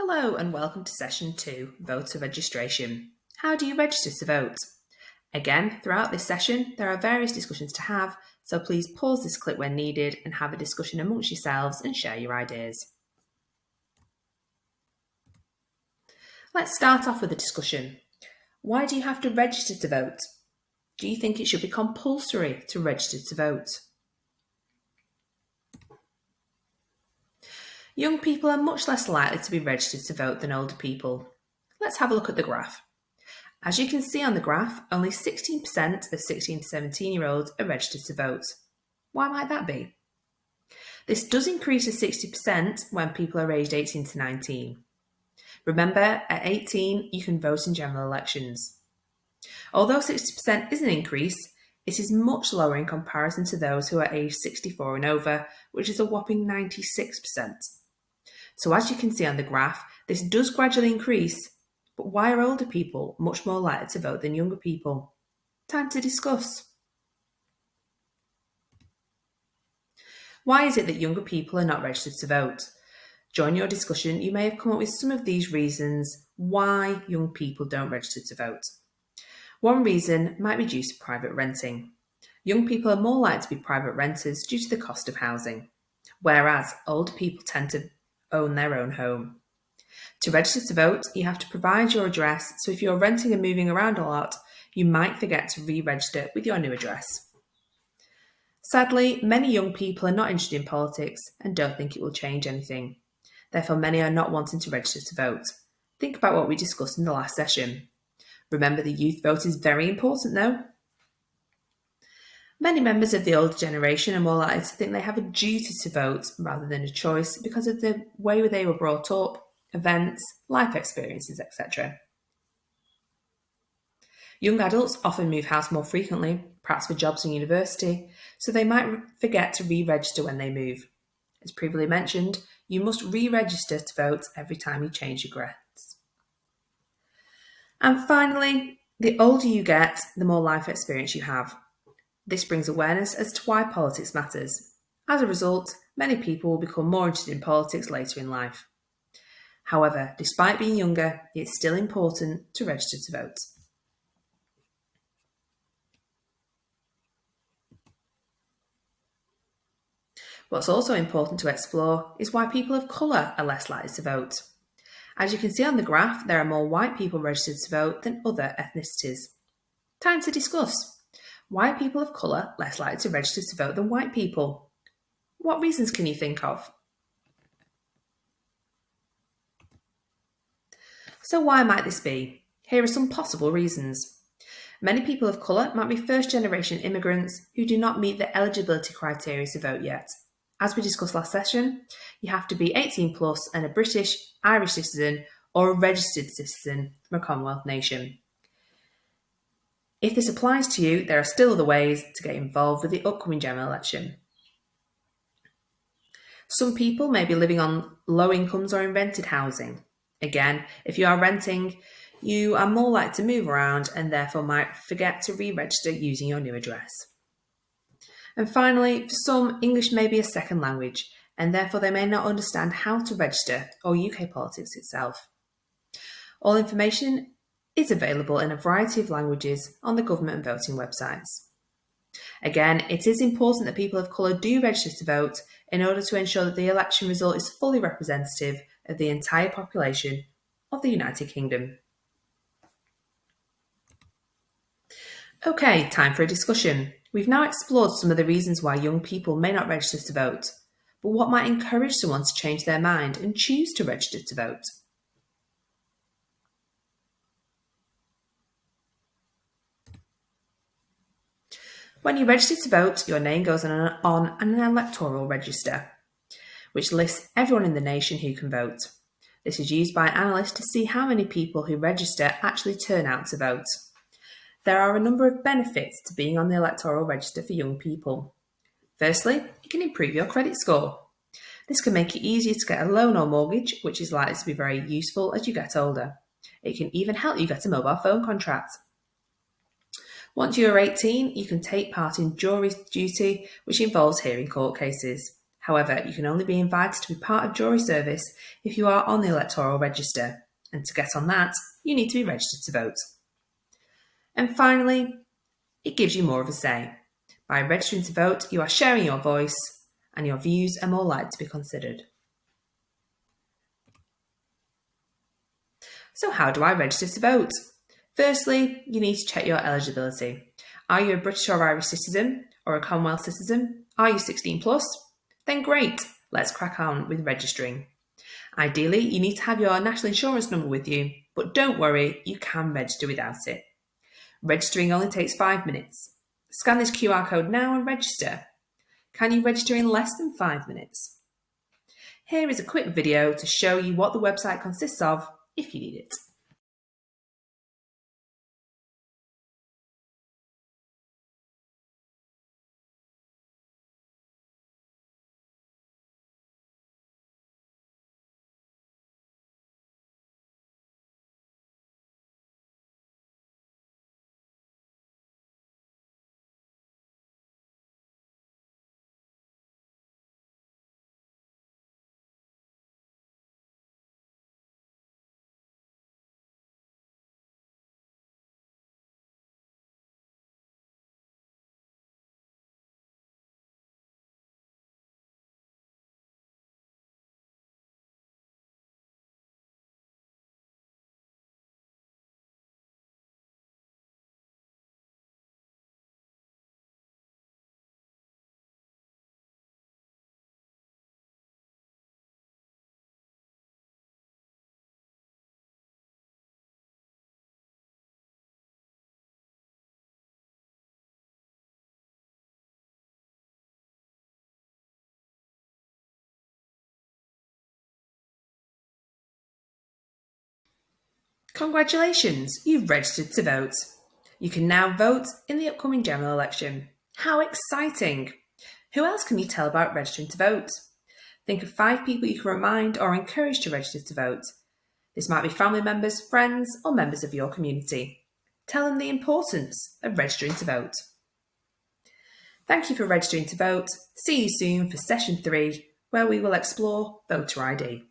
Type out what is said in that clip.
Hello and welcome to session 2, voter registration. How do you register to vote? Again, throughout this session, there are various discussions to have, so please pause this clip when needed and have a discussion amongst yourselves and share your ideas. Let's start off with a discussion. Why do you have to register to vote? Do you think it should be compulsory to register to vote? Young people are much less likely to be registered to vote than older people. Let's have a look at the graph. As you can see on the graph, only 16% of 16 to 17-year-olds are registered to vote. Why might that be? This does increase to 60% when people are aged 18 to 19. Remember, at 18, you can vote in general elections. Although 60% is an increase, it is much lower in comparison to those who are aged 64 and over, which is a whopping 96%. So as you can see on the graph, this does gradually increase, but why are older people much more likely to vote than younger people? Time to discuss. Why is it that younger people are not registered to vote? During your discussion, you may have come up with some of these reasons why young people don't register to vote. One reason might be due to private renting. Young people are more likely to be private renters due to the cost of housing, whereas older people tend to own their own home. To register to vote, you have to provide your address, so if you're renting and moving around a lot, you might forget to re-register with your new address. Sadly, many young people are not interested in politics and don't think it will change anything. Therefore, many are not wanting to register to vote. Think about what we discussed in the last session. Remember, the youth vote is very important though. Many members of the older generation are more likely to think they have a duty to vote rather than a choice because of the way they were brought up, events, life experiences, etc. Young adults often move house more frequently, perhaps for jobs and university, so they might forget to re-register when they move. As previously mentioned, you must re-register to vote every time you change your address. And finally, the older you get, the more life experience you have. This brings awareness as to why politics matters. As a result, many people will become more interested in politics later in life. However, despite being younger, it's still important to register to vote. What's also important to explore is why people of colour are less likely to vote. As you can see on the graph, there are more white people registered to vote than other ethnicities. Time to discuss. Why are people of colour less likely to register to vote than white people? What reasons can you think of? So why might this be? Here are some possible reasons. Many people of colour might be first-generation immigrants who do not meet the eligibility criteria to vote yet. As we discussed last session, you have to be 18 plus and a British, Irish citizen or a registered citizen from a Commonwealth nation. If this applies to you, there are still other ways to get involved with the upcoming general election. Some people may be living on low incomes or in rented housing. Again, if you are renting, you are more likely to move around and therefore might forget to re-register using your new address. And finally, for some, English may be a second language, and therefore they may not understand how to register or UK politics itself. All information is available in a variety of languages on the government and voting websites. Again, it is important that people of colour do register to vote in order to ensure that the election result is fully representative of the entire population of the United Kingdom. Okay, time for a discussion. We've now explored some of the reasons why young people may not register to vote, but what might encourage someone to change their mind and choose to register to vote? When you register to vote, your name goes on an electoral register, which lists everyone in the nation who can vote. This is used by analysts to see how many people who register actually turn out to vote. There are a number of benefits to being on the electoral register for young people. Firstly, it can improve your credit score. This can make it easier to get a loan or mortgage, which is likely to be very useful as you get older. It can even help you get a mobile phone contract. Once you are 18, you can take part in jury duty, which involves hearing court cases. However, you can only be invited to be part of jury service if you are on the electoral register, and to get on that, you need to be registered to vote. And finally, it gives you more of a say. By registering to vote, you are sharing your voice, and your views are more likely to be considered. So how do I register to vote? Firstly, you need to check your eligibility. Are you a British or Irish citizen or a Commonwealth citizen? Are you 16 plus? Then great, let's crack on with registering. Ideally, you need to have your national insurance number with you, but don't worry, you can register without it. Registering only takes 5 minutes. Scan this QR code now and register. Can you register in less than 5 minutes? Here is a quick video to show you what the website consists of if you need it. Congratulations, you've registered to vote. You can now vote in the upcoming general election. How exciting! Who else can you tell about registering to vote? Think of 5 people you can remind or encourage to register to vote. This might be family members, friends, or members of your community. Tell them the importance of registering to vote. Thank you for registering to vote. See you soon for session 3, where we will explore voter ID.